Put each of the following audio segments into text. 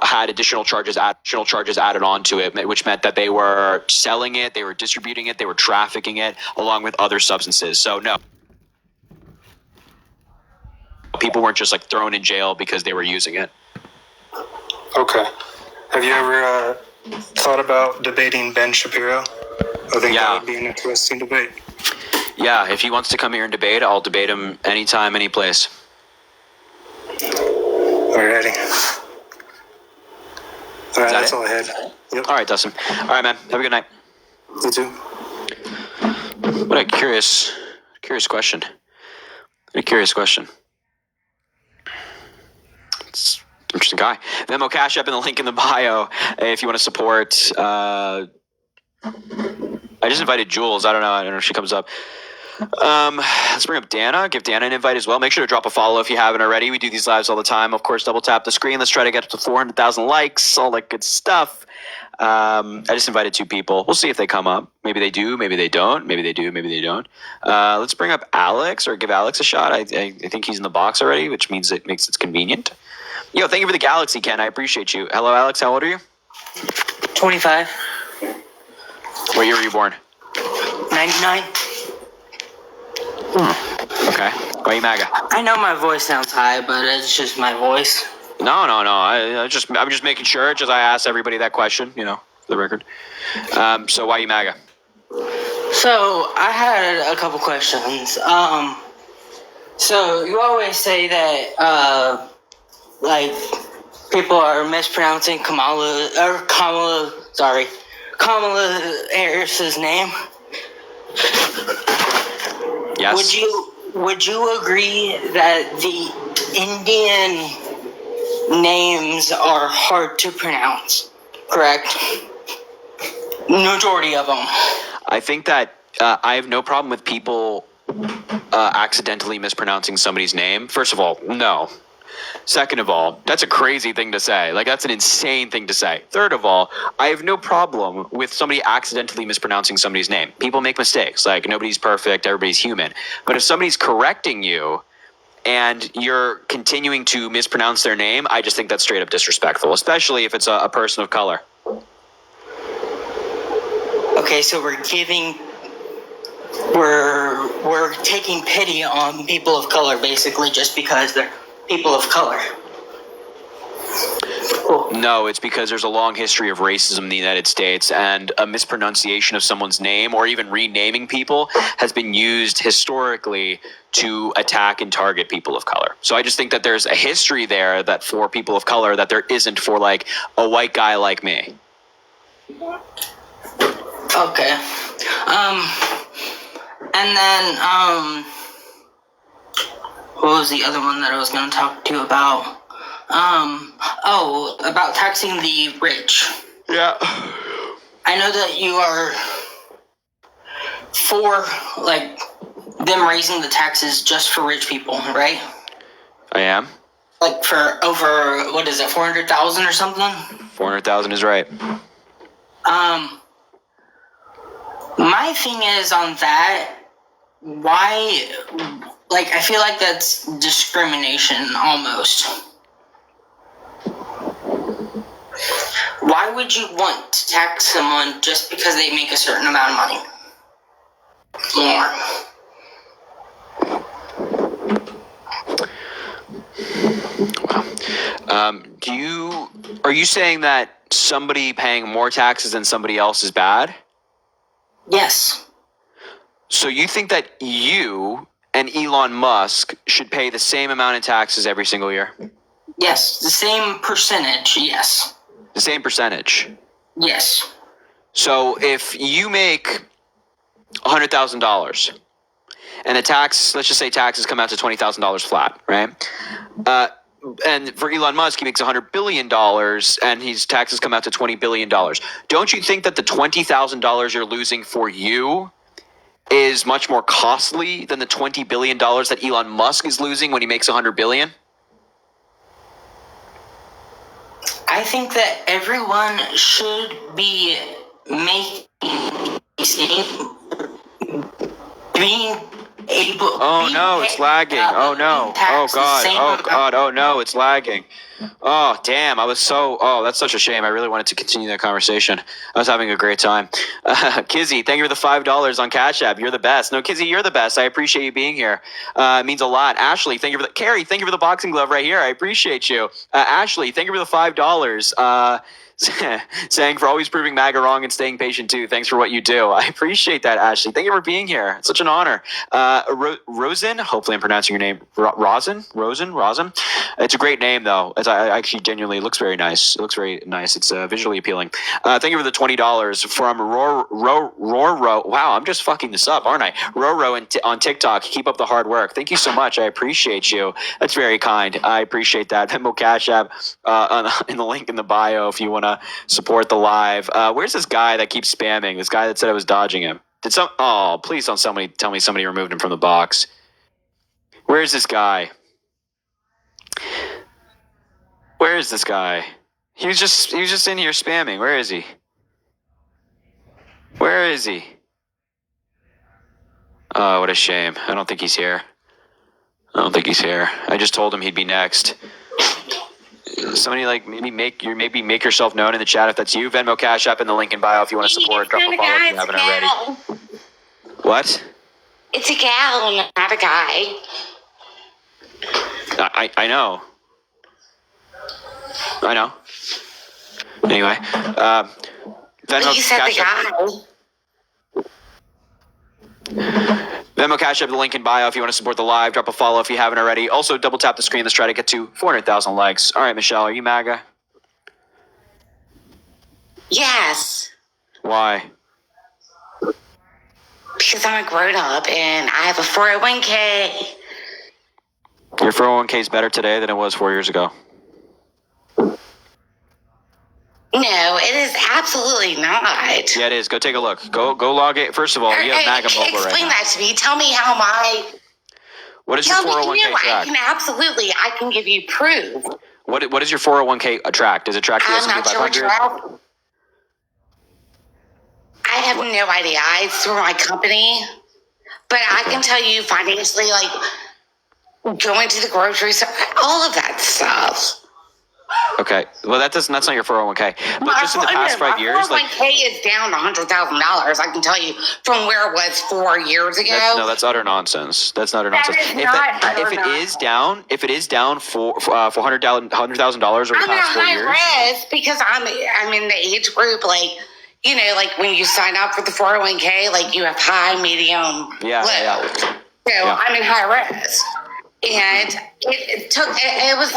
had additional charges added onto it, which meant that they were selling it, they were distributing it, they were trafficking it along with other substances. So no, people weren't just like thrown in jail because they were using it. Okay. Have you ever thought about debating Ben Shapiro? I think that would be an interesting debate. Yeah, if he wants to come here and debate, I'll debate him anytime, any place. Alrighty. All right, that's all I had. Yep. All right, Dustin. All right, man. Have a good night. You too. What a curious question. What a curious question. It's an interesting guy. Venmo, Cash App in the link in the bio if you want to support. I just invited Jules. I don't know if she comes up. Let's bring up Dana. Give Dana an invite as well. Make sure to drop a follow if you haven't already. We do these lives all the time. Of course, double tap the screen. Let's try to get up to 400,000 likes, all that good stuff. I just invited 2 people. We'll see if they come up. Maybe they do, maybe they don't. Maybe they do, maybe they don't. Let's bring up Alex, or give Alex a shot. I think he's in the box already, which means it makes it convenient. Yo, thank you for the galaxy, Ken. I appreciate you. Hello, Alex. How old are you? 25. What year were you born? 99. Okay. Why are you MAGA? I know my voice sounds high, but it's just my voice. No. I'm just making sure. Just I asked everybody that question, for the record. So why are you MAGA? So I had a couple questions. So you always say that people are mispronouncing Kamala Harris's name. Yes. Would you agree that the Indian names are hard to pronounce? Correct. Majority of them. I think that I have no problem with people accidentally mispronouncing somebody's name. First of all, no. Second of all, that's a crazy thing to say. Like, that's an insane thing to say. Third of all, I have no problem with somebody accidentally mispronouncing somebody's name. People make mistakes. Like, nobody's perfect. Everybody's human. But if somebody's correcting you and you're continuing to mispronounce their name, I just think that's straight up disrespectful, especially if it's a person of color. Okay, so we're taking pity on people of color, basically, just because they're people of color. Cool. No, it's because there's a long history of racism in the United States, and a mispronunciation of someone's name or even renaming people has been used historically to attack and target people of color. So I just think that there's a history there that for people of color that there isn't for like a white guy like me. Okay. And then, what was the other one that I was going to talk to you about? About taxing the rich. Yeah. I know that you are for, them raising the taxes just for rich people, right? I am. Like for over, 400,000 or something? 400,000 is right. My thing is on that, why, I feel like that's discrimination almost. Why would you want to tax someone just because they make a certain amount of money? More. Wow. Are you saying that somebody paying more taxes than somebody else is bad? Yes. So you think that you and Elon Musk should pay the same amount of taxes every single year? Yes, the same percentage, yes. The same percentage? Yes. So if you make $100,000 and the tax, let's just say taxes come out to $20,000 flat, right? And for Elon Musk, he makes $100 billion and his taxes come out to $20 billion. Don't you think that the $20,000 you're losing for you is much more costly than the $20 billion that Elon Musk is losing when he makes $100 billion? I think that everyone should be being Oh no, it's lagging. Oh no. Oh god. Oh god. Oh no, it's lagging. Oh damn, that's such a shame. I really wanted to continue that conversation. I was having a great time. Kizzy, thank you for the $5 on Cash App. You're the best. No, Kizzy, you're the best. I appreciate you being here. It means a lot. Ashley, thank you for the Carrie, thank you for the boxing glove right here. I appreciate you. Ashley, thank you for the $5. Saying for always proving MAGA wrong and staying patient too. Thanks for what you do. I appreciate that, Ashley. Thank you for being here. It's such an honor. Rosen, hopefully I'm pronouncing your name. Rosen. It's a great name though. I actually genuinely, it looks very nice. It looks very nice. It's visually appealing. Thank you for the $20 from Roro. Wow, I'm just fucking this up, aren't I? Roro on TikTok. Keep up the hard work. Thank you so much. I appreciate you. That's very kind. I appreciate that. Venmo Cash App in the link in the bio if you want to support the live. Where's this guy that keeps spamming? This guy that said I was dodging him. Please don't tell me somebody removed him from the box. Where is this guy? Where is this guy? He was just in here spamming. Where is he? Where is he? Oh, what a shame. I don't think he's here. I just told him he'd be next. Somebody maybe make yourself known in the chat if that's you. Venmo Cash App in the link in bio if you want to support. Drop a follow if you haven't already. What? It's a gal, not a guy. I know. Anyway, Venmo You said Cash App. Venmo Cash App, the link in bio if you want to support the live. Drop a follow if you haven't already. Also, double tap the screen. Let's try to get to 400,000 likes. All right, Michelle, are you MAGA? Yes. Why? Because I'm a grown up and I have a 401k. Your 401k is better today than it was 4 years ago. No, it is absolutely not. Yeah, it is. Go take a look. Go log it. First of all, you have MAGA mobile right now. Explain that to me. Tell me how my... What is your 401k track? I can give you proof. What is your 401k track? Does it track the S&P 500? I have no idea. It's through my company. But I can tell you financially, going to the grocery store, all of that stuff. Okay. Well, that's not your 401k. But just in the past 5 years, my 401k is down $100,000. I can tell you from where it was 4 years ago. That's utter nonsense. That's utter nonsense. If it is down for $100,000 over the past 4 years, risk because I'm in the age group when you sign up for the 401k, you have high, medium, low. So I'm in high risk, and it was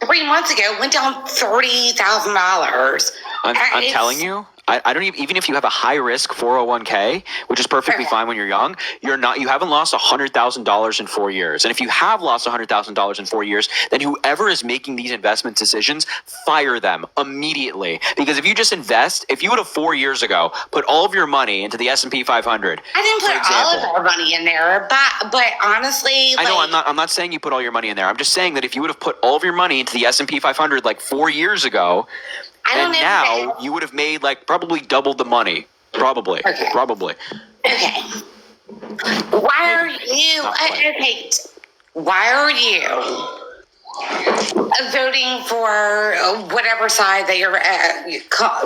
3 months ago, went down $30,000. I'm telling you, I don't even if you have a high risk 401k, which is perfectly fine when you're young, you haven't lost $100,000 in 4 years. And if you have lost $100,000 in 4 years, then whoever is making these investment decisions, fire them immediately. Because if you just invest, if you would have 4 years ago put all of your money into the S&P 500, I didn't put all of our money in there, but honestly, I know I'm not saying you put all your money in there. I'm just saying that if you would have put all of your money into the S&P 500 4 years ago, and now you would have made probably double the money. Probably. Okay. Okay. Why are you voting for whatever side that you're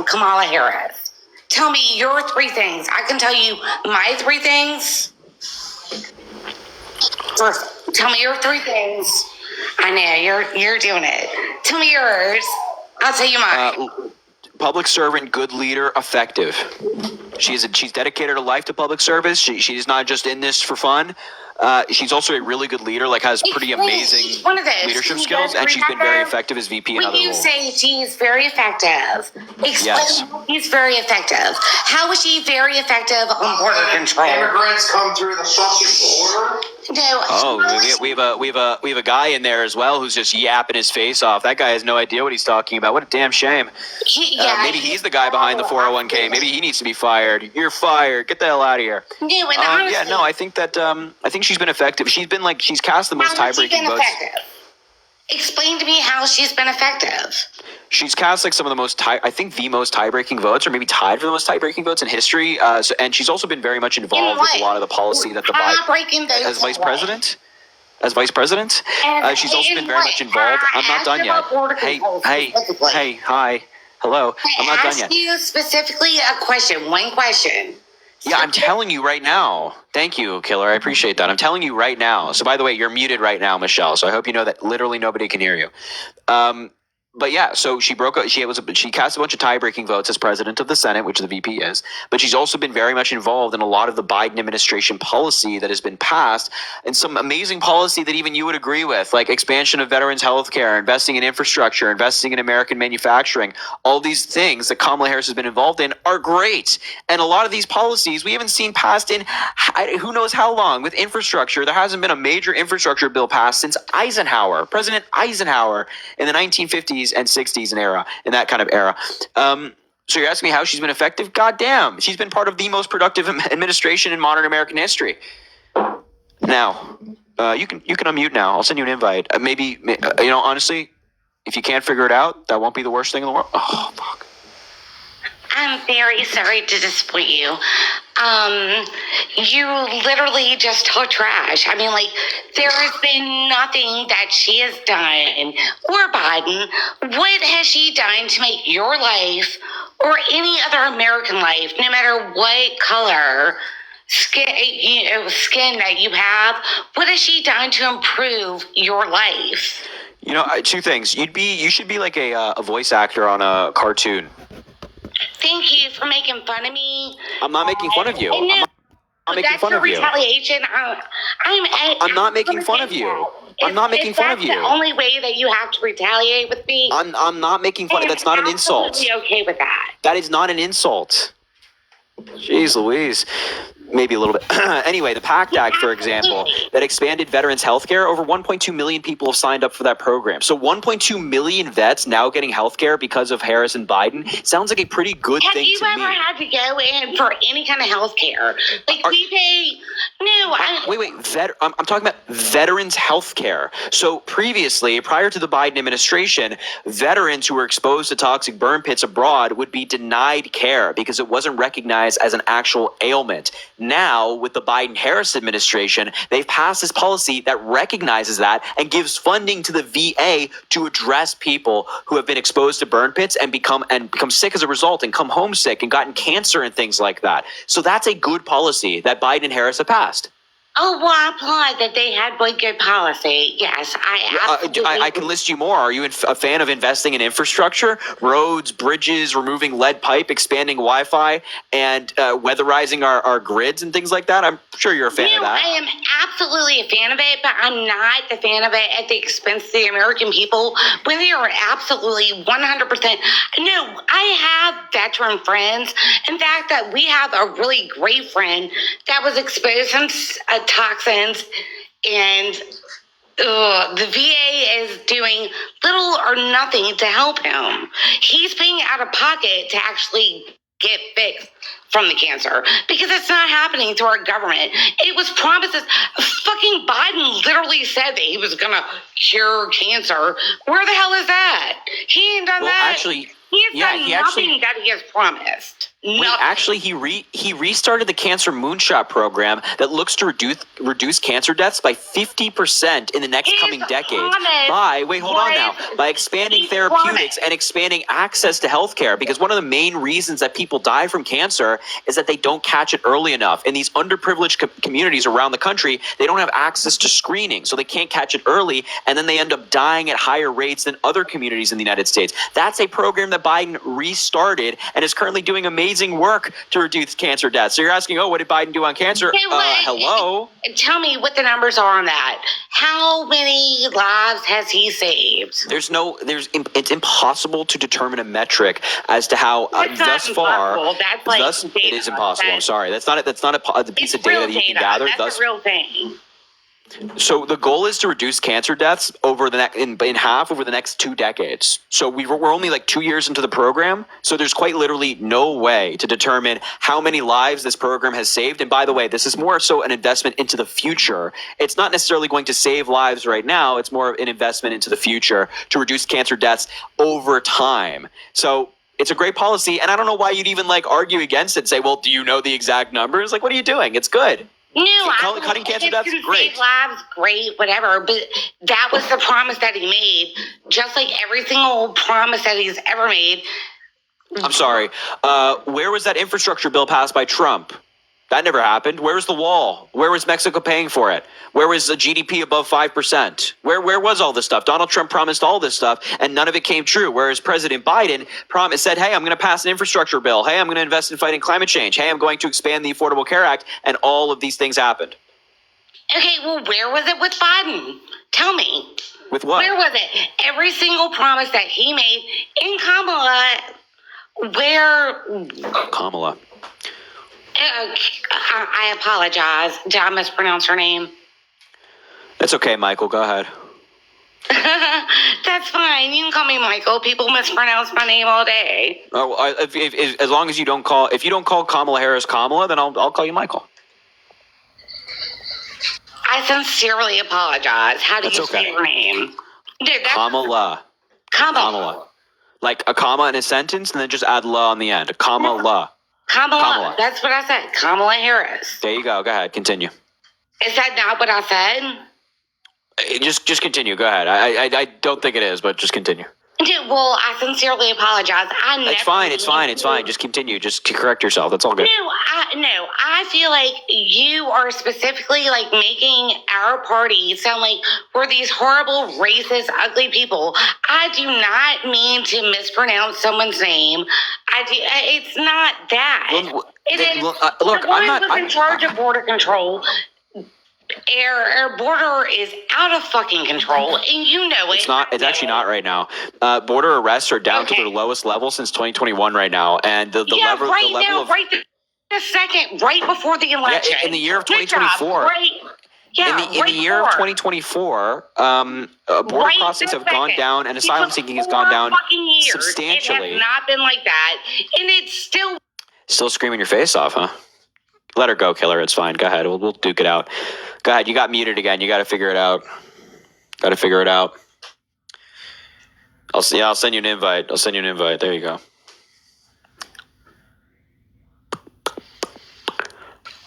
Kamala Harris? Tell me your 3 things. I can tell you my 3 things. First, tell me your 3 things. I know you're doing it. Tell me yours. I'll tell you mine. Public servant, good leader, effective. She's dedicated her life to public service. She's not just in this for fun. She's also a really good leader, has pretty amazing leadership skills, and she's been very effective as VP in other roles. When you say she's very effective, explain how she's very effective. How is she very effective on border control? Immigrants come through the fucking border? No. We have a guy in there as well who's just yapping his face off. That guy has no idea what he's talking about. What a damn shame. Maybe he's the guy behind the 401k. Maybe he needs to be fired. You're fired. Get the hell out of here. No, and honestly, I think she's been effective. She's been she's cast the most tie-breaking votes. Explain to me how she's been effective. She's cast like some of the most, I think the most tie-breaking votes, or maybe tied for the most tie-breaking votes in history. And she's also been very much involved with a lot of the policy that the Biden as vice president. As vice president, she's also been very much involved. I'm not done yet. Hey, hi, hello. I'm not done yet. You specifically a question, one question. Yeah, I'm telling you right now. Thank you, Killer. I appreciate that. I'm telling you right now. So, by the way, you're muted right now, Michelle. So I hope you know that literally nobody can hear you. But yeah, so she cast a bunch of tie-breaking votes as president of the Senate, which the VP is. But she's also been very much involved in a lot of the Biden administration policy that has been passed, and some amazing policy that even you would agree with, like expansion of veterans health care, investing in infrastructure, investing in American manufacturing. All these things that Kamala Harris has been involved in are great. And a lot of these policies we haven't seen passed in who knows how long. With infrastructure, there hasn't been a major infrastructure bill passed since Eisenhower, President Eisenhower, in the 1950s and 60s and era, in that kind of era. So you're asking me how she's been effective? God damn, she's been part of the most productive administration in modern American history. Now, you can unmute now. I'll send you an invite. Maybe honestly, if you can't figure it out, that won't be the worst thing in the world. Oh fuck. I'm very sorry to disappoint you. You literally just talk trash. I mean, like, there has been nothing that she has done, or Biden. What has she done to make your life or any other American life, no matter what color skin that you have, what has she done to improve your life? Two things. You should be like a voice actor on a cartoon. Thank you for making fun of me. I'm not making fun of you. I'm making fun of you. Retaliation. I'm not making fun of you. I'm not making fun of you. That's the only way that you have to retaliate with me. I'm not making fun. That's not an insult. I'm okay with that. That is not an insult. Jeez Louise. Maybe a little bit. Anyway, the PACT Act, for example, that expanded veterans health care, over 1.2 million people have signed up for that program. So 1.2 million vets now getting health care because of Harris and Biden sounds like a pretty good thing to me. Have you ever had to go in for any kind of health care? Like, we pay... No, Wait. I'm talking about veterans health care. So previously, prior to the Biden administration, veterans who were exposed to toxic burn pits abroad would be denied care because it wasn't recognized as an actual ailment. Now, with the Biden-Harris administration, they've passed this policy that recognizes that and gives funding to the VA to address people who have been exposed to burn pits and become sick as a result and come home sick and gotten cancer and things like that. So that's a good policy that Biden and Harris have passed. Oh, well, I applaud that they had one good policy. Yes, I can list you more. Are you a fan of investing in infrastructure? Roads, bridges, removing lead pipe, expanding Wi-Fi, and weatherizing our grids and things like that? I'm sure you're a fan of that. I am absolutely a fan of it, but I'm not the fan of it at the expense of the American people when they are absolutely 100%. No, I have veteran friends. In fact, that we have a really great friend that was exposed to toxins, and the VA is doing little or nothing to help him. He's paying out of pocket to actually get fixed from the cancer because it's not happening through our government. It was promises. Fucking Biden literally said that he was gonna cure cancer. Where the hell is that? He ain't done that. Actually, he has done nothing that he has promised. Actually, he restarted the Cancer Moonshot program that looks to reduce cancer deaths by 50% in the next coming decades by expanding therapeutics and expanding access to healthcare. Because one of the main reasons that people die from cancer is that they don't catch it early enough. In these underprivileged communities around the country, they don't have access to screening, so they can't catch it early, and then they end up dying at higher rates than other communities in the United States. That's a program that Biden restarted and is currently doing amazing work to reduce cancer deaths. So you're asking, what did Biden do on cancer? Hello? Tell me what the numbers are on that. How many lives has he saved? It's impossible to determine a metric as to how thus far. It is impossible. I'm sorry. That's not a piece of data that you can gather. That's a real thing. So the goal is to reduce cancer deaths over the in half over the next 2 decades. So we're only like 2 years into the program. So there's quite literally no way to determine how many lives this program has saved. And by the way, this is more so an investment into the future. It's not necessarily going to save lives right now. It's more of an investment into the future to reduce cancer deaths over time. So it's a great policy. And I don't know why you'd even like argue against it and say, well, do you know the exact numbers? Like, what are you doing? It's good. No, Cutting cancer deaths, great. Save lives, great, whatever. But that was the promise that he made, just like every single promise that he's ever made. I'm sorry. Where was that infrastructure bill passed by Trump? That never happened. Where was the wall? Where was Mexico paying for it? Where was the GDP above 5%? Where was all this stuff? Donald Trump promised all this stuff, and none of it came true. Whereas President Biden said, hey, I'm going to pass an infrastructure bill. Hey, I'm going to invest in fighting climate change. Hey, I'm going to expand the Affordable Care Act. And all of these things happened. Okay, well, where was it with Biden? Tell me. With what? Where was it? Every single promise that he made in Kamala, where... Kamala. I apologize. Did I mispronounce her name? It's okay, Michael. Go ahead. That's fine. You can call me Michael. People mispronounce my name all day. Oh, as long as you don't call, if you don't call Kamala Harris Kamala, then I'll call you Michael. I sincerely apologize. How do That's you okay. say your name? Dude, Kamala. Kamala. Like a comma in a sentence, and then just add la on the end. Kamala. Kamala. That's what I said. Kamala Harris. There you go. Go ahead. Continue. Is that not what I said? Just continue. Go ahead. I don't think it is, but just continue. Dude, well, I sincerely apologize. It's fine. Just continue. Just correct yourself. That's all good. No, I feel like you are specifically like making our party sound like we're these horrible, racist, ugly people. I do not mean to mispronounce someone's name. It's not that. Look, I'm not in charge of border control. Our border is out of fucking control, and you know it. It's actually not right now. Border arrests are down to their lowest level since 2021 right now, and the level of right the second, right before the election. Yeah, in the year of 2024. In the year of 2024, border crossings have gone down, and asylum seeking has gone down substantially. It has not been like that, and it's still screaming your face off, huh? Let her go, killer. It's fine. Go ahead. We'll duke it out. Go ahead. You got muted again. You got to figure it out. I'll send you an invite. There you go.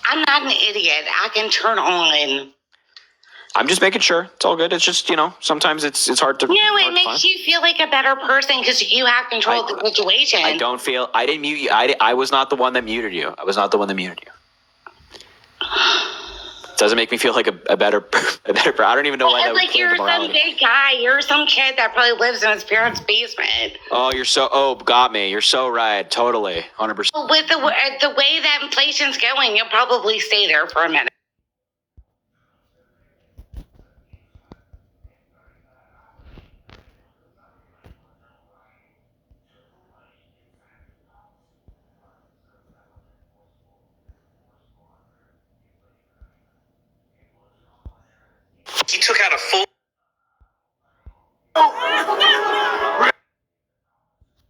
I'm not an idiot. I can turn on. I'm just making sure. It's all good. It's just, sometimes it's hard to. No, it makes you feel like a better person because you have control of the situation. I didn't mute you. I was not the one that muted you. Doesn't make me feel like a better I don't even know why that would like you're some big guy. You're some kid that probably lives in his parents' basement. Got me. You're so right. Totally. 100%. With the way that inflation's going, you'll probably stay there for a minute. He took out a full.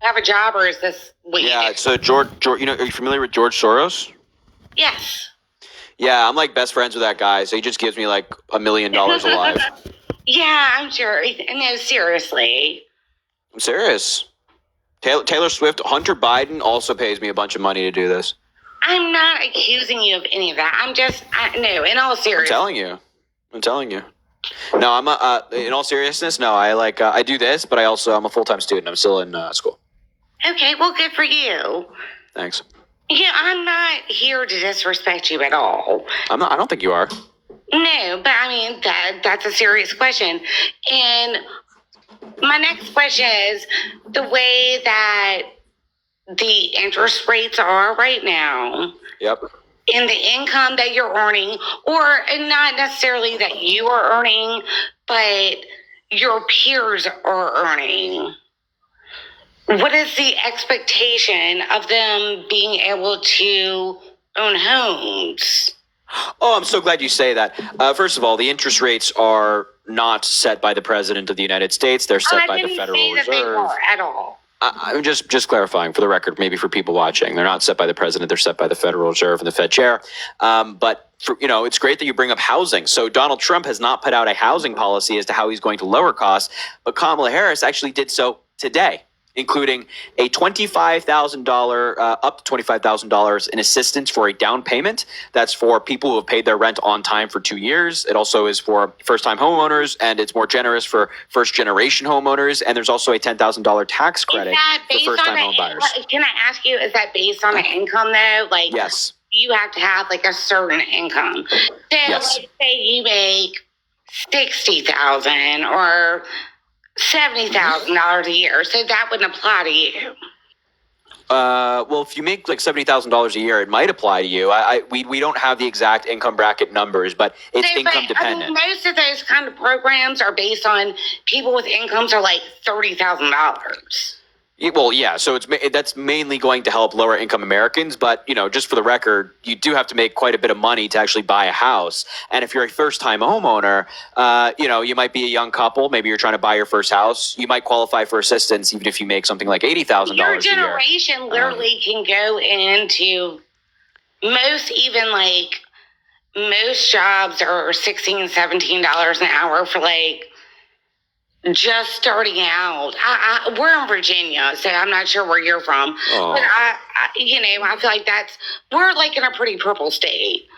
Have a job, or is this what you do? So George, are you familiar with George Soros? Yes. Yeah, I'm like best friends with that guy, so he just gives me like $1 million a live. Yeah, I'm sure. No, seriously. I'm serious. Taylor Swift, Hunter Biden also pays me a bunch of money to do this. I'm not accusing you of any of that. No, in all seriousness. I'm telling you. No, I'm in all seriousness. No, I do this, but I'm a full-time student. I'm still in school. Okay, well, good for you. Thanks. Yeah, I'm not here to disrespect you at all. I don't think you are. No, but I mean that's a serious question. And my next question is the way that the interest rates are right now. Yep. In the income that you're earning, or not necessarily that you are earning, but your peers are earning. What is the expectation of them being able to own homes? Oh, I'm so glad you say that. First of all, the interest rates are not set by the President of the United States. They're set by the Federal That they Reserve. were at all. I'm just clarifying for the record, maybe for people watching. They're not set by the President. They're set by the Federal Reserve and the Fed chair. But it's great that you bring up housing. So Donald Trump has not put out a housing policy as to how he's going to lower costs, but Kamala Harris actually did so today, including a $25,000, up to $25,000 in assistance for a down payment. That's for people who have paid their rent on time for 2 years. It also is for first-time homeowners, and it's more generous for first-generation homeowners. And there's also a $10,000 tax credit for first-time home buyers. Can I ask you, is that based on an income though? Like, Yes. you have to have like a certain income. So Yes. let's say you make $60,000 or $70,000 a year, so that wouldn't apply to you. Well, if you make like $70,000 a year, it might apply to you. We don't have the exact income bracket numbers, but it's income dependent. Most of those kind of programs are based on people with incomes are like $30,000. Well, yeah. So that's mainly going to help lower income Americans. But, just for the record, you do have to make quite a bit of money to actually buy a house. And if you're a first time homeowner, you might be a young couple. Maybe you're trying to buy your first house. You might qualify for assistance even if you make something like $80,000 a year. Your generation literally can go into most jobs are $16, $17 an hour for like just starting out. We're in Virginia, so I'm not sure where you're from. Oh. But I feel like we're like in a pretty purple state.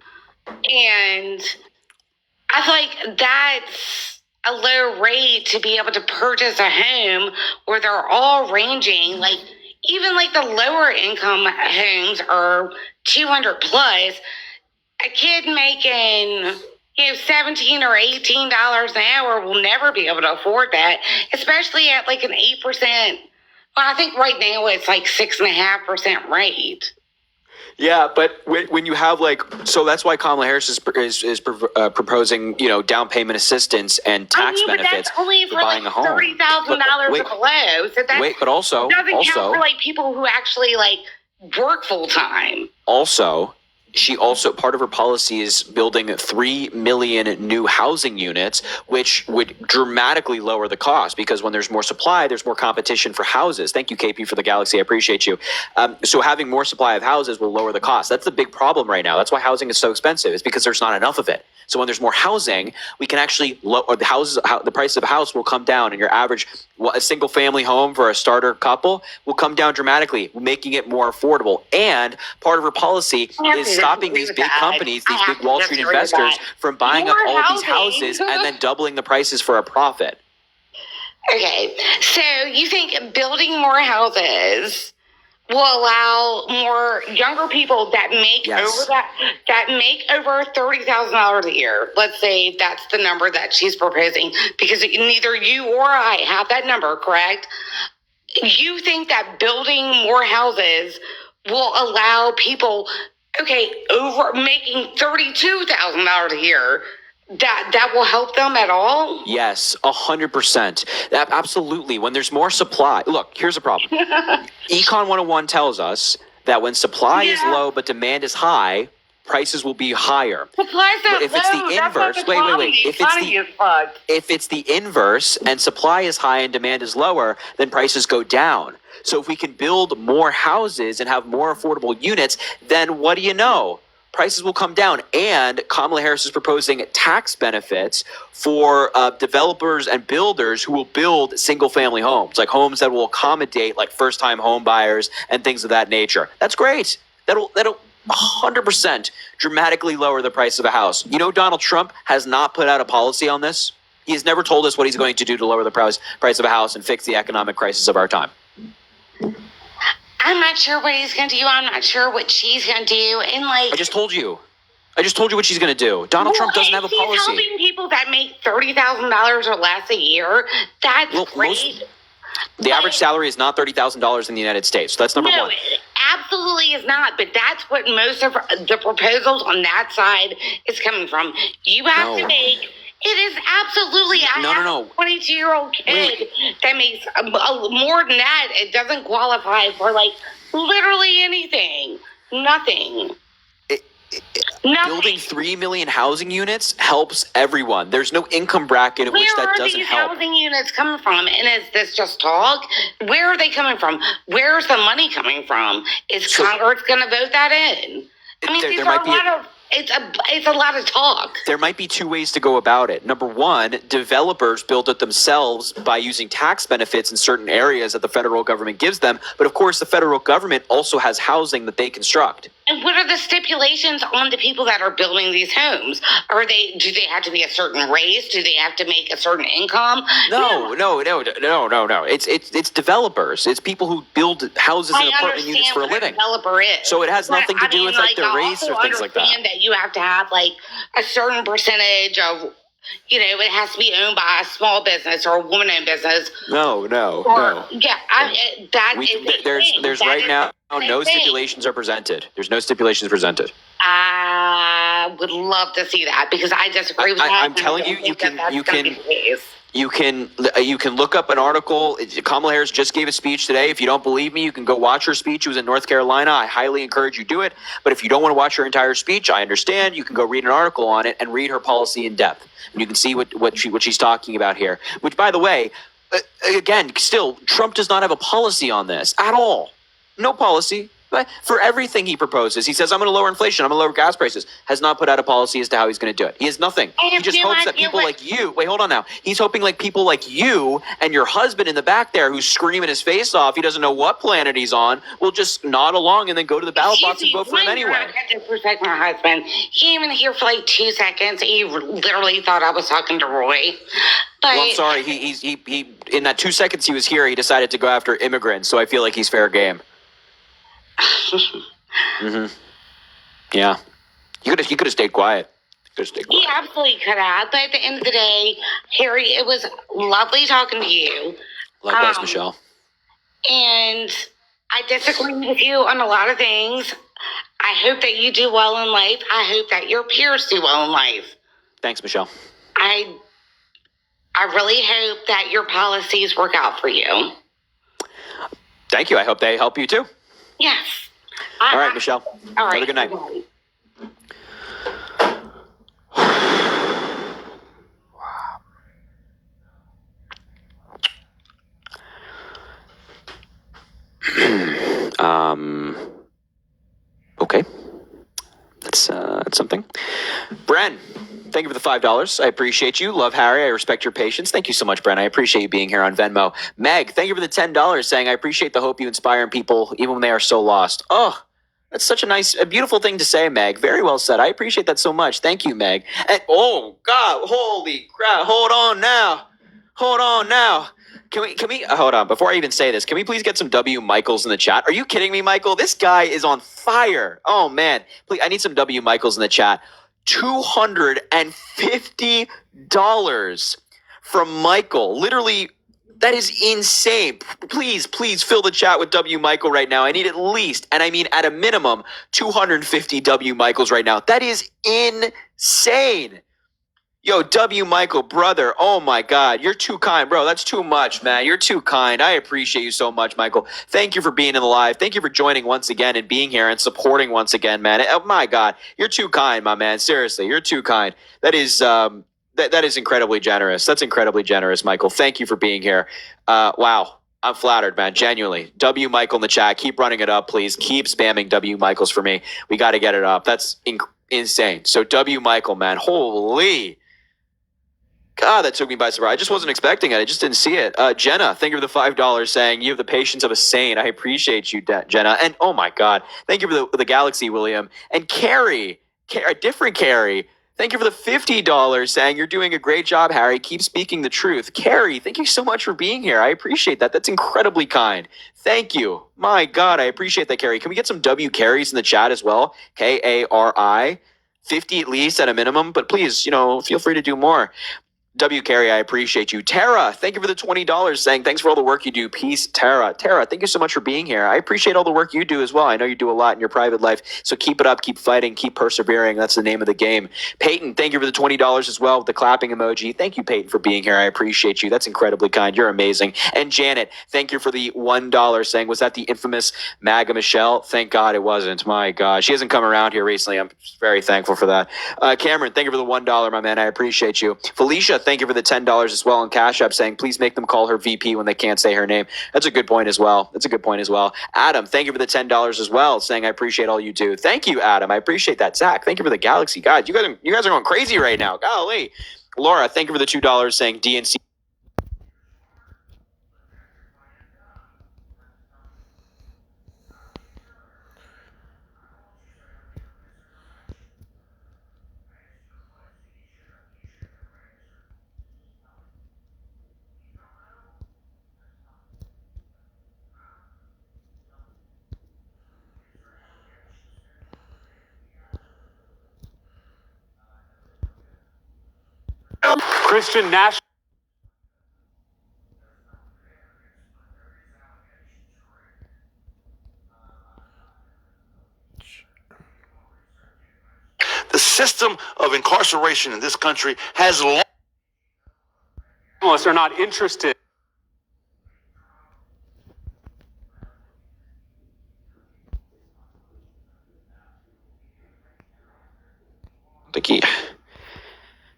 And I feel like that's a low rate to be able to purchase a home where they're all ranging. Like, even like the lower income homes are 200 plus. A kid making $17 or $18 an hour will never be able to afford that, especially at like an 8%. Well, I think right now it's like 6.5% rate. Yeah, but when you have so that's why Kamala Harris is proposing down payment assistance and tax benefits but that's only for buying like a home. $30,000 or below. So that but also doesn't count for like people who actually like work full time. Also, part of her policy is building 3 million new housing units, which would dramatically lower the cost because when there's more supply, there's more competition for houses. Thank you, KP, for the Galaxy. I appreciate you. So having more supply of houses will lower the cost. That's the big problem right now. That's why housing is so expensive. It's because there's not enough of it. So when there's more housing, we can actually lower the price of a house will come down, and your average a single family home for a starter couple will come down dramatically, making it more affordable. And part of her policy is stopping these big companies, these big Wall Street investors from buying up all of these houses and then doubling the prices for a profit. Okay, so you think building more houses will allow more younger people that make over $30,000 a year. Let's say that's the number that she's proposing, because neither you or I have that number, correct? You think that building more houses will allow people, over making $32,000 a year, that will help them at all? Yes, 100%. Absolutely. When there's more supply, look, here's a problem. Econ 101 tells us that when supply is low but demand is high, prices will be higher. Supply's not but if it's the inverse, if it's the inverse and supply is high and demand is lower, then prices go down. So if we can build more houses and have more affordable units, then what do you know? Prices will come down. And Kamala Harris is proposing tax benefits for developers and builders who will build single-family homes, like homes that will accommodate like first-time home buyers and things of that nature. That's great. That'll 100% dramatically lower the price of a house. Donald Trump has not put out a policy on this. He has never told us what he's going to do to lower the price of a house and fix the economic crisis of our time. I'm not sure what he's going to do. I'm not sure what she's going to do. And I just told you what she's going to do. Donald Trump doesn't have a policy. He's helping people that make $30,000 or less a year. That's great. The average salary is not $30,000 in the United States. So that's number one. No, it absolutely is not. But that's what most of the proposals on that side is coming from. You have to make. It is absolutely. I have a 22-year-old kid that makes more than that. It doesn't qualify for literally anything. Nothing. Nothing. Building 3 million housing units helps everyone. There's no income bracket at which that doesn't Where are help. these housing units coming from? And is this just talk? Where are they coming from? Where's the money coming from? Is Congress going to vote that in? I mean, these are a lot of. It's a lot of talk. There might be two ways to go about it. Number one, developers build it themselves by using tax benefits in certain areas that the federal government gives them. But of course, the federal government also has housing that they construct. And what are the stipulations on the people that are building these homes? Do they have to be a certain race? Do they have to make a certain income? No. It's developers. It's people who build houses and apartment units for a living. Developer is. So it has nothing to do with like their race or things like that. I understand that you have to have like a certain percentage of, it has to be owned by a small business or a woman-owned business. No. Yeah, There's right now no stipulations are presented. There's no stipulations presented. I would love to see that because I disagree with that. I'm telling you, you can look up an article. Kamala Harris just gave a speech today. If you don't believe me, you can go watch her speech. It was in North Carolina. I highly encourage you to do it. But if you don't want to watch her entire speech, I understand. You can go read an article on it and read her policy in depth. And you can see what she's talking about here. Which, by the way, again, still, Trump does not have a policy on this at all. No policy. But for everything he proposes, he says, I'm going to lower inflation, I'm going to lower gas prices, has not put out a policy as to how he's going to do it. He has nothing. He just hopes that people like you, wait, hold on now. He's hoping like people like you and your husband in the back there who's screaming his face off, he doesn't know what planet he's on, will just nod along and then go to the ballot box and vote for him anyway. I had to protect my husband. He came in here for like 2 seconds. He literally thought I was talking to Roy. But well, I'm sorry. He in that 2 seconds he was here, he decided to go after immigrants, so I feel like he's fair game. Yeah, you could have stayed quiet. He absolutely could have. But at the end of the day, Harry, it was lovely talking to you. Likewise, Michelle. And I disagree with you on a lot of things. I hope that you do well in life. I hope that your peers do well in life. Thanks, Michelle. I really hope that your policies work out for you. Thank you. I hope they help you too. Yes. All right, Michelle. All right. Have a good night. Okay. That's something. Bren, thank you for the $5. I appreciate you. Love Harry. I respect your patience. Thank you so much, Bren. I appreciate you being here on Venmo. Meg, thank you for the $10, saying I appreciate the hope you inspire in people even when they are so lost. Oh, that's such a beautiful thing to say, Meg. Very well said. I appreciate that so much. Thank you, Meg. And oh God, holy crap! Hold on now. Can we hold on before I even say this? Can we please get some W. Michaels in the chat? Are you kidding me, Michael? This guy is on fire. Oh man, please, I need some W. Michaels in the chat. $250 from Michael. Literally, that is insane. Please fill the chat with W. Michael right now. I need at least, and I mean at a minimum, 250 W. Michaels right now. That is insane. Yo, W. Michael, brother, oh my God, you're too kind, bro. That's too much, man. You're too kind. I appreciate you so much, Michael. Thank you for being in the live. Thank you for joining once again and being here and supporting once again, man. Oh my God, you're too kind, my man. Seriously, you're too kind. That is that is incredibly generous. That's incredibly generous, Michael. Thank you for being here. Wow. I'm flattered, man. Genuinely. W. Michael in the chat. Keep running it up, please. Keep spamming W. Michaels for me. We got to get it up. That's insane. So W. Michael, man. Holy God, that took me by surprise. I just wasn't expecting it. I just didn't see it. Jenna, thank you for the $5 saying you have the patience of a saint. I appreciate you, Jenna. And oh my God, thank you for the Galaxy, William. And Carrie, a different Carrie, thank you for the $50 saying you're doing a great job, Harry. Keep speaking the truth. Carrie, thank you so much for being here. I appreciate that. That's incredibly kind. Thank you. My God, I appreciate that, Carrie. Can we get some W. Carries in the chat as well? Kari. 50 at least at a minimum, but please, feel free to do more. W. Carey, I appreciate you. Tara, thank you for the $20 saying, thanks for all the work you do. Peace, Tara. Tara, thank you so much for being here. I appreciate all the work you do as well. I know you do a lot in your private life, so keep it up, keep fighting, keep persevering. That's the name of the game. Peyton, thank you for the $20 as well with the clapping emoji. Thank you, Peyton, for being here. I appreciate you. That's incredibly kind. You're amazing. And Janet, thank you for the $1 saying, was that the infamous MAGA Michelle? Thank God it wasn't. My God. She hasn't come around here recently. I'm very thankful for that. Cameron, thank you for the $1, my man. I appreciate you. Felicia, thank you for the $10 as well on Cash App saying, please make them call her VP when they can't say her name. That's a good point as well. Adam, thank you for the $10 as well saying, I appreciate all you do. Thank you, Adam. I appreciate that. Zach, thank you for the Galaxy. God, you guys are going crazy right now. Golly. Laura, thank you for the $2 saying DNC. Christian National. The system of incarceration in this country has long. Are not interested.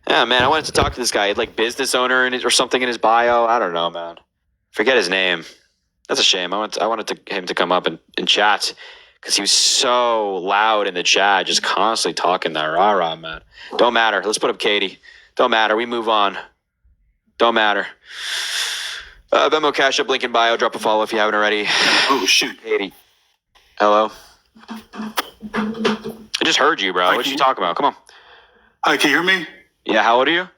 Yeah, man, I wanted to talk to this guy. He had like business owner or something in his bio. I don't know, man. Forget his name. That's a shame. I wanted him to come up and chat because he was so loud in the chat, just constantly talking that rah-rah, man. Don't matter. Let's put up Katie. Don't matter. We move on. Don't matter. Venmo, Cash App, link in bio. Drop a follow if you haven't already. Oh, shoot. Katie. Hello? I just heard you, bro. What you talking about? Come on. Hi, can you hear me? Yeah, how old are you?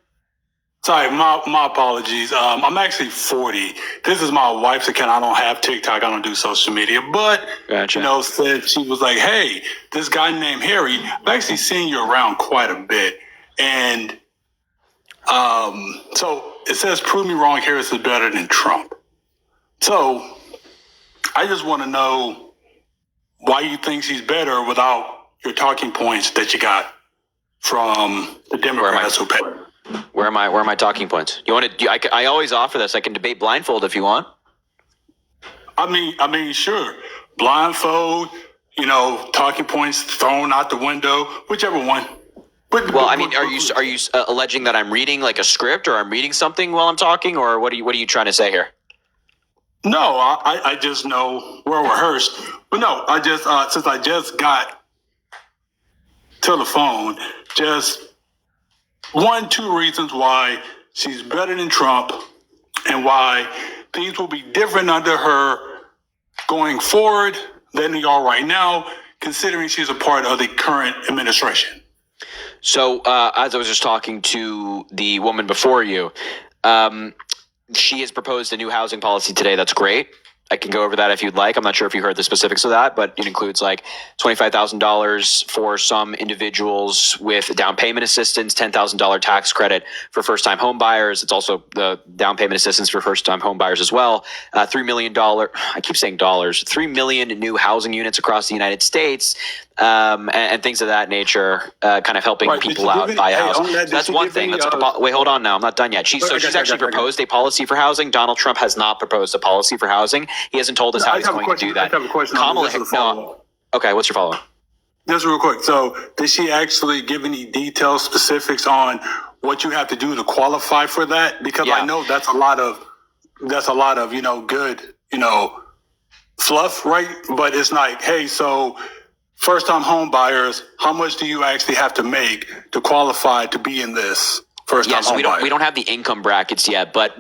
Sorry, my apologies. I'm actually 40. This is my wife's account. I don't have TikTok. I don't do social media. But, Gotcha. said she was like, hey, this guy named Harry, I've actually seen you around quite a bit. And so it says, prove me wrong, Harris is better than Trump. So I just want to know why you think she's better without your talking points that you got from the Democrats who pay. Where are my talking points? You want to? I always offer this. I can debate blindfold if you want. I mean, sure, blindfold. Talking points thrown out the window, whichever one. Well, I mean, are you alleging that I'm reading like a script or I'm reading something while I'm talking, or what are you trying to say here? No, I just know we're rehearsed. But no, I just since I just got to the phone, just 2 reasons why she's better than Trump and why things will be different under her going forward than they are right now, considering she's a part of the current administration. So, as I was just talking to the woman before you, she has proposed a new housing policy today. That's great. I can go over that if you'd like. I'm not sure if you heard the specifics of that, but it includes like $25,000 for some individuals with down payment assistance, $10,000 tax credit for first-time home buyers. It's also the down payment assistance for first-time home buyers as well. $3 million, I keep saying dollars, 3 million new housing units across the United States, and things of that nature, kind of helping people out buy a house. That's one thing. Wait, hold on now. I'm not done yet. She's actually proposed a policy for housing. Donald Trump has not proposed a policy for housing. He hasn't told us how he's going to do that. I have a question. Okay, what's your follow-up? Just real quick. So, did she actually give any details, specifics on what you have to do to qualify for that? Because I know that's a lot of good, fluff, right? But it's like, hey, so first-time home buyers, how much do you actually have to make to qualify to be in this? Yes, we don't have the income brackets yet, but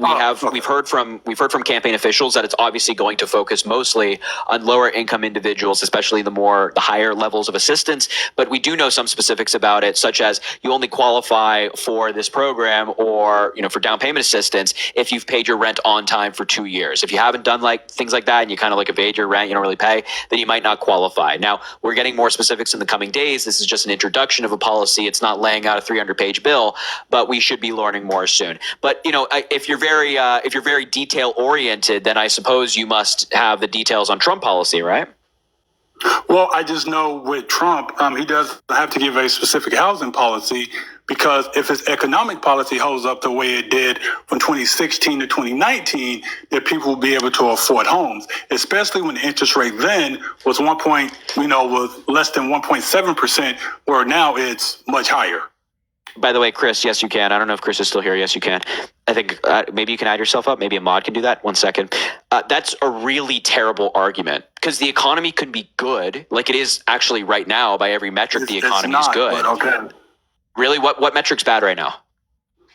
we've heard from campaign officials that it's obviously going to focus mostly on lower income individuals, especially the higher levels of assistance. But we do know some specifics about it, such as you only qualify for this program or for down payment assistance if you've paid your rent on time for 2 years. If you haven't done like things like that and you kind of like evade your rent, you don't really pay, then you might not qualify. Now we're getting more specifics in the coming days. This is just an introduction of a policy. It's not laying out a 300-page bill, but we should be learning more soon. But if you're very detail oriented, then I suppose you must have the details on Trump policy, right? Well, I just know with Trump, he does have to give a specific housing policy, because if his economic policy holds up the way it did from 2016 to 2019, that people will be able to afford homes, especially when the interest rate then was was less than 1.7%, where now it's much higher. By the way, Chris, yes, you can. I don't know if Chris is still here. Yes, you can. I think maybe you can add yourself up. Maybe a mod can do that. 1 second. That's a really terrible argument, because the economy can be good, like it is actually right now by every metric. The economy is good. But okay. Really? What metric's bad right now?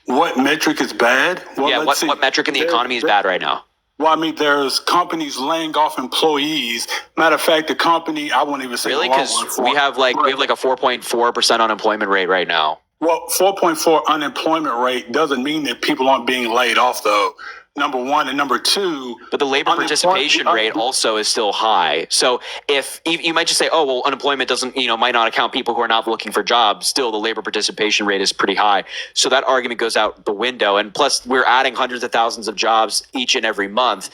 What metric is bad? Well, yeah, what metric in the economy is bad right now? Well, I mean, there's companies laying off employees. Matter of fact, the company, I won't even say. Really? Because we have like a 4.4% unemployment rate right now. Well, 4.4 unemployment rate doesn't mean that people aren't being laid off, though. Number one, and number two. But the labor participation rate also is still high. So if you might just say, oh, well, unemployment doesn't, might not account people who are not looking for jobs. Still, the labor participation rate is pretty high. So that argument goes out the window. And plus, we're adding hundreds of thousands of jobs each and every month.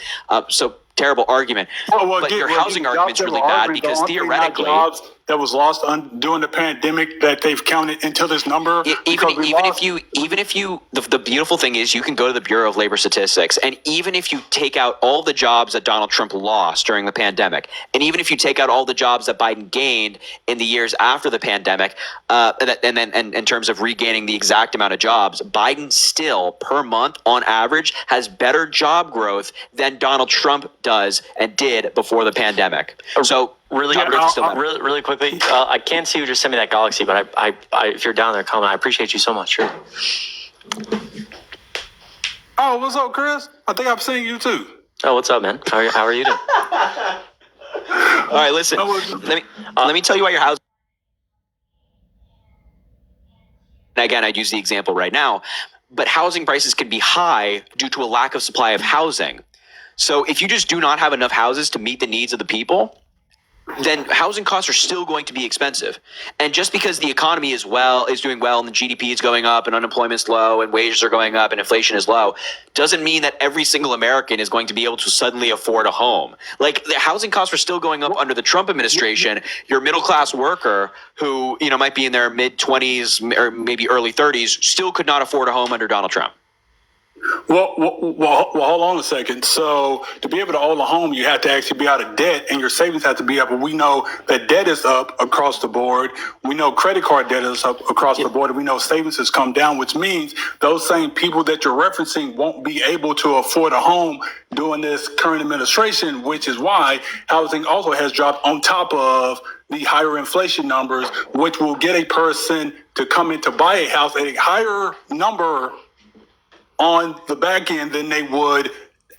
So terrible argument. But your housing argument's really bad, because theoretically, jobs that was lost during the pandemic that they've counted into this number. Even if you, the beautiful thing is you can go to the Bureau of Labor Statistics, and even if you take out all the jobs that Donald Trump lost during the pandemic, and even if you take out all the jobs that Biden gained in the years after the pandemic, and in terms of regaining the exact amount of jobs, Biden still per month on average has better job growth than Donald Trump does and did before the pandemic. So really quickly, I can't see you just send me that galaxy, but I if you're down there, comment. I appreciate you so much. Sure. Oh, what's up, Chris? I think I've seen you too. Oh, what's up, man? How are you doing? All right, listen. Let me tell you why your house. And again, I'd use the example right now, but housing prices can be high due to a lack of supply of housing. So if you just do not have enough houses to meet the needs of the people, then housing costs are still going to be expensive. And just because the economy is doing well, and the GDP is going up, and unemployment's low, and wages are going up, and inflation is low, doesn't mean that every single American is going to be able to suddenly afford a home. Like, the housing costs are still going up under the Trump administration. Your middle class worker who might be in their mid-20s or maybe early 30s still could not afford a home under Donald Trump. Well, hold on a second. So to be able to own a home, you have to actually be out of debt, and your savings have to be up. And we know that debt is up across the board. We know credit card debt is up across the board. And we know savings has come down, which means those same people that you're referencing won't be able to afford a home during this current administration, which is why housing also has dropped on top of the higher inflation numbers, which will get a person to come in to buy a house at a higher number on the back end than they would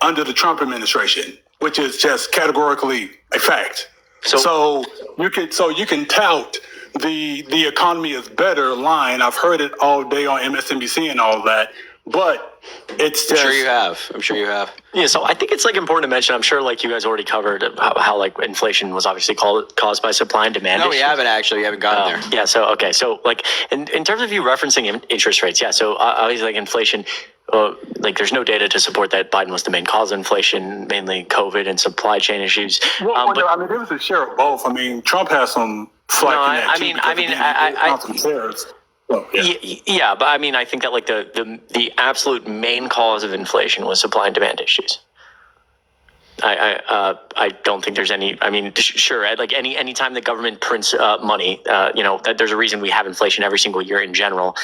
under the Trump administration, which is just categorically a fact. So you can tout the economy is better line. I've heard it all day on MSNBC and all that, but it's just. I'm sure you have. Yeah, so I think it's important to mention. I'm sure you guys already covered how inflation was obviously caused by supply and demand. No, we haven't actually. We haven't gotten there. Yeah. So okay. So in terms of you referencing interest rates, yeah. So obviously inflation. There's no data to support that Biden was the main cause of inflation, mainly COVID and supply chain issues. Well, there was a share of both. I mean, Trump has some flack in that Yeah, but I think that the absolute main cause of inflation was supply and demand issues. I don't think there's any. Sure, any time the government prints money, that there's a reason we have inflation every single year in general.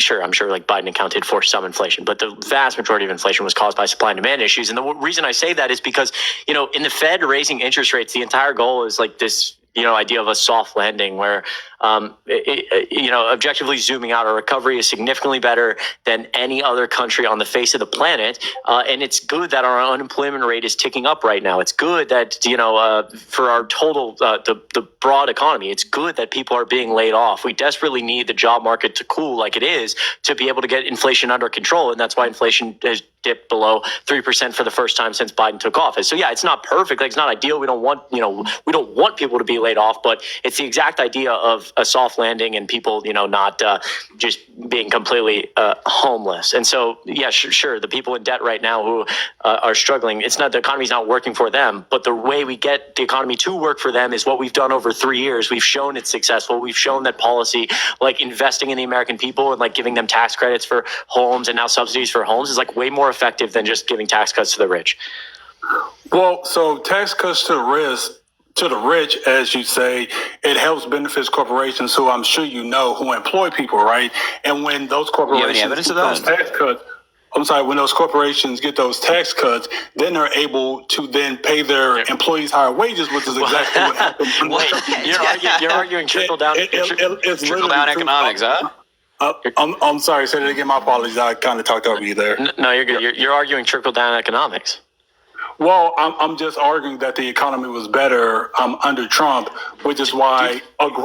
Sure, I'm sure Biden accounted for some inflation, but the vast majority of inflation was caused by supply and demand issues. And the reason I say that is because, in the Fed raising interest rates, the entire goal is this, idea of a soft landing where, objectively zooming out, our recovery is significantly better than any other country on the face of the planet. And it's good that our unemployment rate is ticking up right now. It's good that, for our total, the broad economy, it's good that people are being laid off. We desperately need the job market to cool like it is to be able to get inflation under control. And that's why inflation has dipped below 3% for the first time since Biden took office. So yeah, it's not perfect. Like, it's not ideal. We don't want people to be laid off, but it's the exact idea of a soft landing and people, not just being completely homeless. And so, yeah, sure. The people in debt right now who are struggling, the economy's not working for them, but the way we get the economy to work for them is what we've done over 3 years. We've shown it's successful. We've shown that policy, like investing in the American people and like giving them tax credits for homes and now subsidies for homes, is like way more effective than just giving tax cuts to the rich. Well, so tax cuts to the rich, as you say, it helps benefits corporations who I'm sure who employ people, right? And when those corporations evidence get of that? those tax cuts, when those corporations get those tax cuts, then they're able to then pay their employees higher wages, which is exactly what happened. You're arguing trickle down. It's Trickle down economics, huh? I'm sorry, say that again. My apologies. I kind of talked over you there. No, you're good. You're arguing trickle down economics. Well, I'm just arguing that the economy was better under Trump, which is why,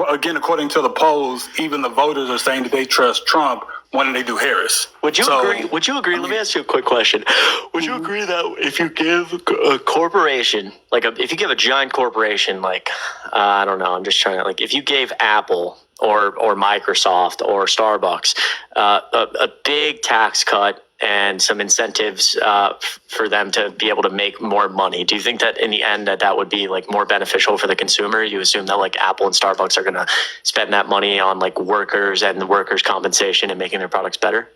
again, according to the polls, even the voters are saying that they trust Trump more than they do Harris. Would you agree? Would you agree? Let me ask you a quick question. Would you agree that if you give a corporation, if you give a giant corporation, I don't know, I'm just trying to, if you gave Apple or Microsoft or Starbucks a big tax cut and some incentives for them to be able to make more money, do you think that in the end that would be more beneficial for the consumer? You assume that Apple and Starbucks are going to spend that money on workers and the workers' compensation and making their products better?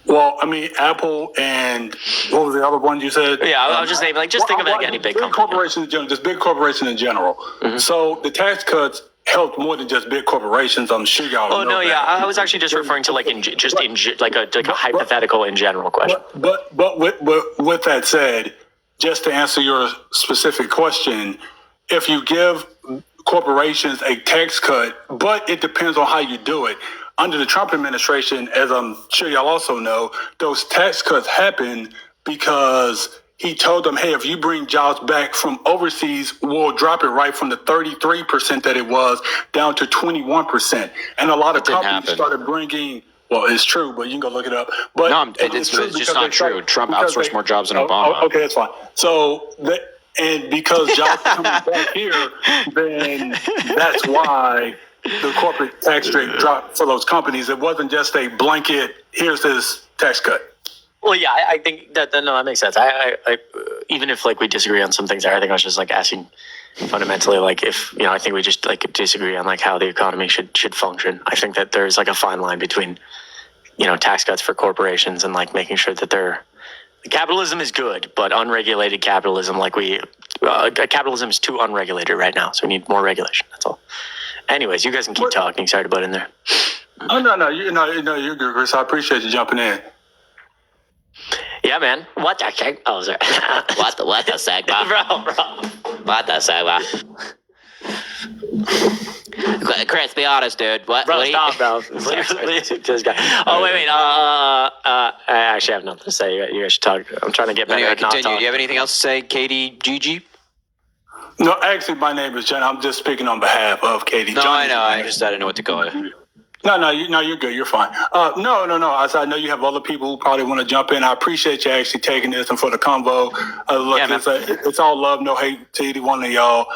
Well, I mean, Apple and what was the other one you said? Yeah, I was just naming, think of any big company. Corporations in general, just big corporations in general. Mm-hmm. So the tax cuts helped more than just big corporations. I'm sure y'all know. Oh no, yeah, I was actually just referring to a hypothetical in general question. But with that said, just to answer your specific question, if you give corporations a tax cut, but it depends on how you do it. Under the Trump administration, as I'm sure y'all also know, those tax cuts happen because he told them, hey, if you bring jobs back from overseas, we'll drop it right from the 33% that it was down to 21%. And a lot of companies started bringing, well, it's true, but you can go look it up. But no, it's just not true. Trump outsourced more jobs than Obama. Okay, that's fine. So, and because jobs are coming back here, then that's why the corporate tax rate dropped for those companies. It wasn't just a blanket, here's this tax cut. Well, yeah, I think that makes sense. I even if we disagree on some things there, I think I was just asking fundamentally if I think we just disagree on how the economy should function. I think that there's a fine line between tax cuts for corporations and making sure that capitalism is good, but unregulated capitalism capitalism is too unregulated right now, so we need more regulation. That's all. Anyways, you guys can keep talking. Sorry to butt in there. Oh no, you're good, Chris. I appreciate you jumping in. Yeah, man. What the heck? Oh, sorry. What the seg, bro? What the seg, Chris, be honest, dude. What? Bro, what stop, bro. This guy. Oh, wait. I actually have nothing to say. You guys should talk. I'm trying to get better at not talking. Do you have anything else to say, Katie, Gigi? No, actually, my name is John. I'm just speaking on behalf of Katie. No, John, I know. I didn't know what to call it. No, you're good. You're fine. No. I know you have other people who probably want to jump in. I appreciate you actually taking this and for the convo. Look, it's all love, no hate to either one of y'all.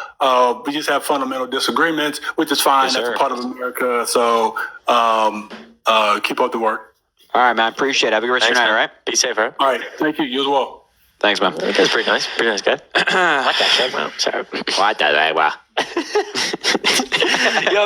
We just have fundamental disagreements, which is fine. Yes, that's a part of America. So keep up the work. All right, man. Appreciate it. Have a good rest of your night, all right? Be safe, all right? All right. Thank you. You as well. Thanks, man. That's pretty nice. Pretty nice guy. What the heck, man? Sorry. the seg,